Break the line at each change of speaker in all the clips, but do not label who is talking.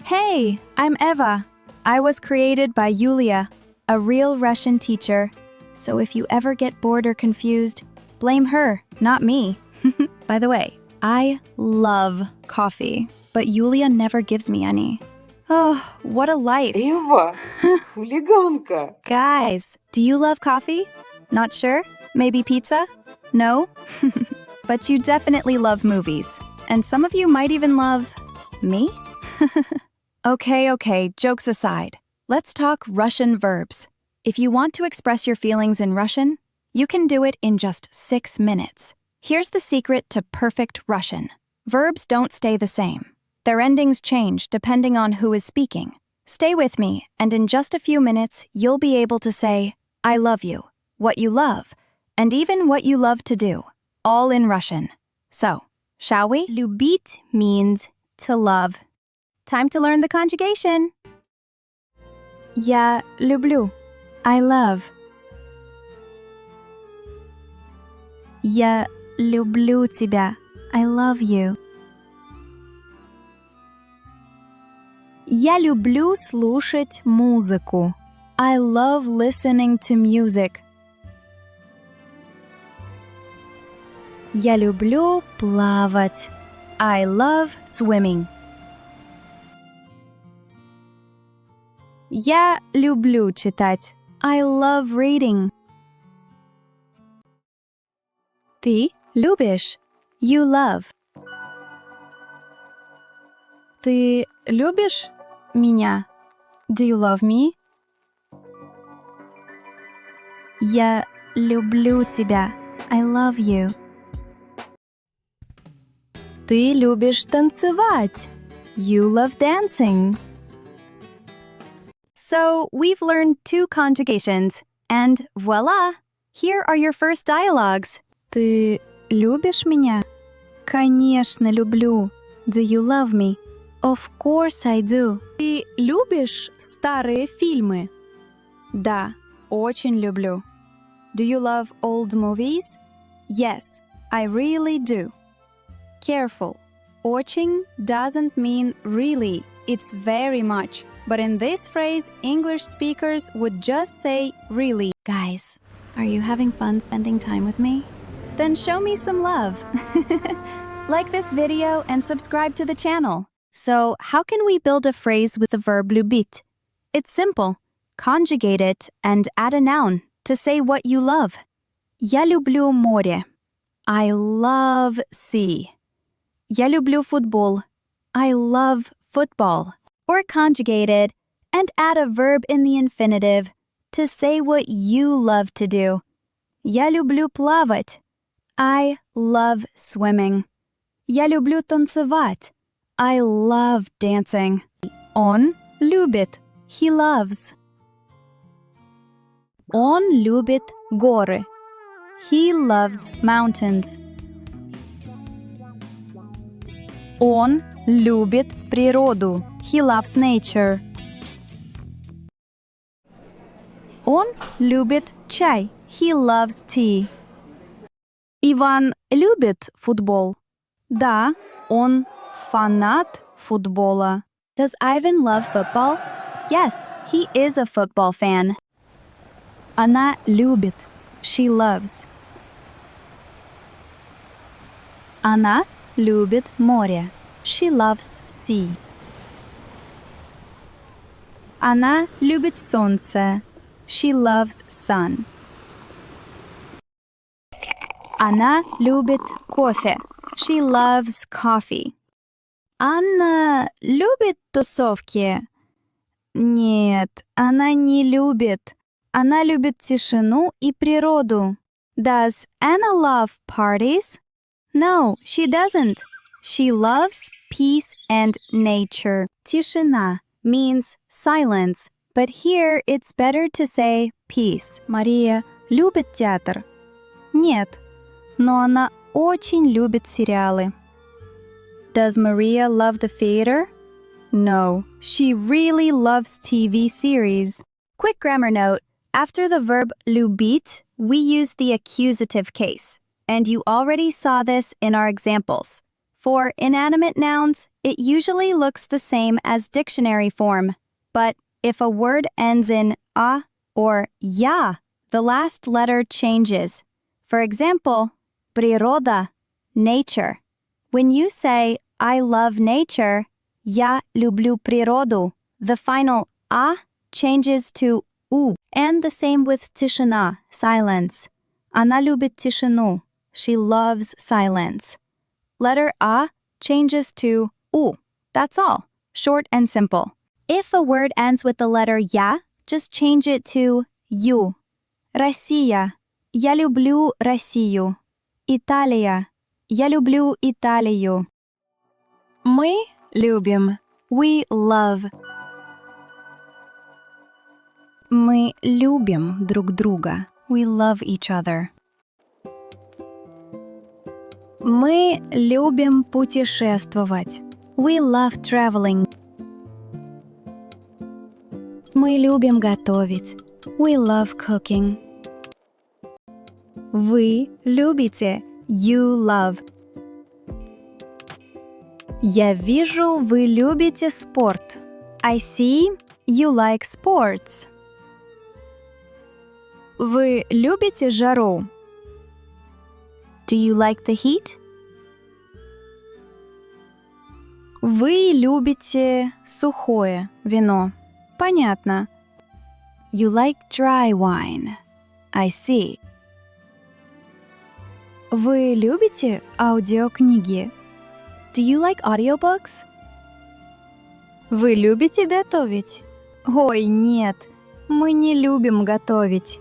Hey, I'm Eva. I was created by Yulia, a real Russian teacher. So if you ever get bored or confused, blame her, not me. By the way, I love coffee, but Yulia never gives me any. Oh, what a life.
Ева, хулиганка.
Guys, do you love coffee? Not sure? Maybe pizza? No? But you definitely love movies. And some of you might even love me? Okay, jokes aside. Let's talk Russian verbs. If you want to express your feelings in Russian, you can do it in just 6 minutes. Here's the secret to perfect Russian. Verbs don't stay the same. Their endings change depending on who is speaking. Stay with me, and in just a few minutes, you'll be able to say, I love you, what you love, and even what you love to do, all in Russian. So, shall we? Любить means to love. Time to learn the conjugation. Я люблю. I love. Я люблю тебя. I love you. Я люблю слушать музыку. I love listening to music. Я люблю плавать. I love swimming. Я люблю читать. I love reading. Ты любишь. You love. Ты любишь меня? Do you love me? Я люблю тебя. I love you. Ты любишь танцевать. You love dancing. So, we've learned 2 conjugations, and voila! Here are your first dialogues. Ты любишь меня? Конечно, люблю. Do you love me? Of course I do. Ты любишь старые фильмы? Да, очень люблю. Do you love old movies? Yes, I really do. Careful. Очень doesn't mean really. It's very much. But in this phrase, English speakers would just say really. Guys, are you having fun spending time with me? Then show me some love. Like this video and subscribe to the channel. So, how can we build a phrase with the verb любить? It's simple. Conjugate it and add a noun to say what you love. Я люблю море. I love sea. Я люблю футбол. I love football. Or conjugate it and add a verb in the infinitive to say what you love to do. Я люблю плавать. I love swimming. Я люблю танцевать. I love dancing. Он любит. He loves. Он любит горы. He loves mountains. Он любит природу. He loves nature. Он любит чай. He loves tea. Иван любит футбол. Да, он фанат футбола. Does Ivan love football? Yes, he is a football fan. Она любит. She loves. Она любит море. She loves sea. Она любит солнце. She loves sun. Она любит кофе. She loves coffee. Анна любит тусовки? Нет, она не любит. Она любит тишину и природу. Does Anna love parties? No, she doesn't. She loves peace and nature. Тишина means silence, but here it's better to say peace. Мария любит театр? Нет, но она очень любит сериалы. Does Maria love the theater? No, she really loves TV series. Quick grammar note. After the verb любить, we use the accusative case. And you already saw this in our examples. For inanimate nouns, it usually looks the same as dictionary form, but if a word ends in a or ya, the last letter changes. For example, природа, nature. When you say I love nature, я люблю природу, the final a changes to u. And the same with тишина, silence. Она любит тишину. She loves silence. Letter a changes to u. That's all. Short and simple. If a word ends with the letter ya, just change it to ю. Россия. Я люблю Россию. Италия. Я люблю Италию. Мы любим. We love. Мы любим друг друга. We love each other. Мы любим путешествовать. We love traveling. Мы любим готовить. We love cooking. Вы любите. You love. Я вижу, вы любите спорт. I see you like sports. Вы любите жару? Do you like the heat? Вы любите сухое вино. Понятно. You like dry wine. I see. Вы любите аудиокниги? Do you like audiobooks? Вы любите готовить? Ой, нет, мы не любим готовить.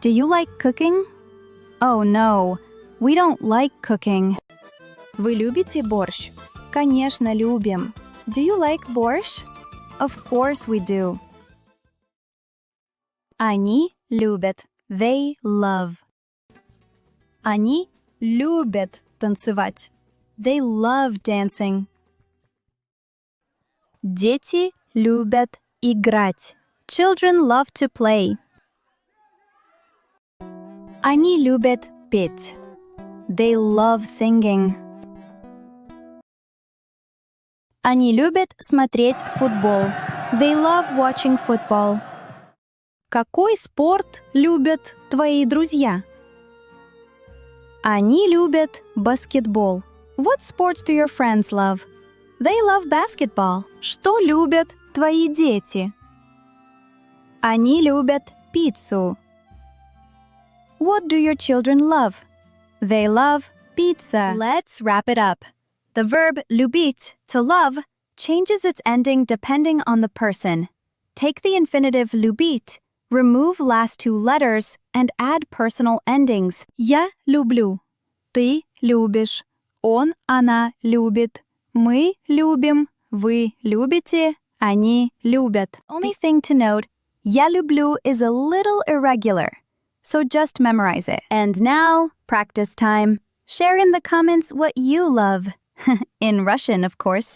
Do you like cooking? Oh no, we don't like cooking. Вы любите борщ? Конечно, любим. Do you like борщ? Of course we do. Они любят. They love. Они любят танцевать. They love dancing. Дети любят играть. Children love to play. Они любят петь. They love singing. Они любят смотреть футбол. They love watching football. Какой спорт любят твои друзья? Они любят баскетбол. What sports do your friends love? They love basketball. Что любят твои дети? Они любят пиццу. What do your children love? They love pizza. Let's wrap it up. The verb любить, to love, changes its ending depending on the person. Take the infinitive любить, remove last two letters, and add personal endings. Я люблю. Ты любишь. Он, она любит. Мы любим. Вы любите. Они любят. Only thing to note, я люблю is a little irregular, so just memorize it. And now, practice time. Share in the comments what you love. In Russian, of course.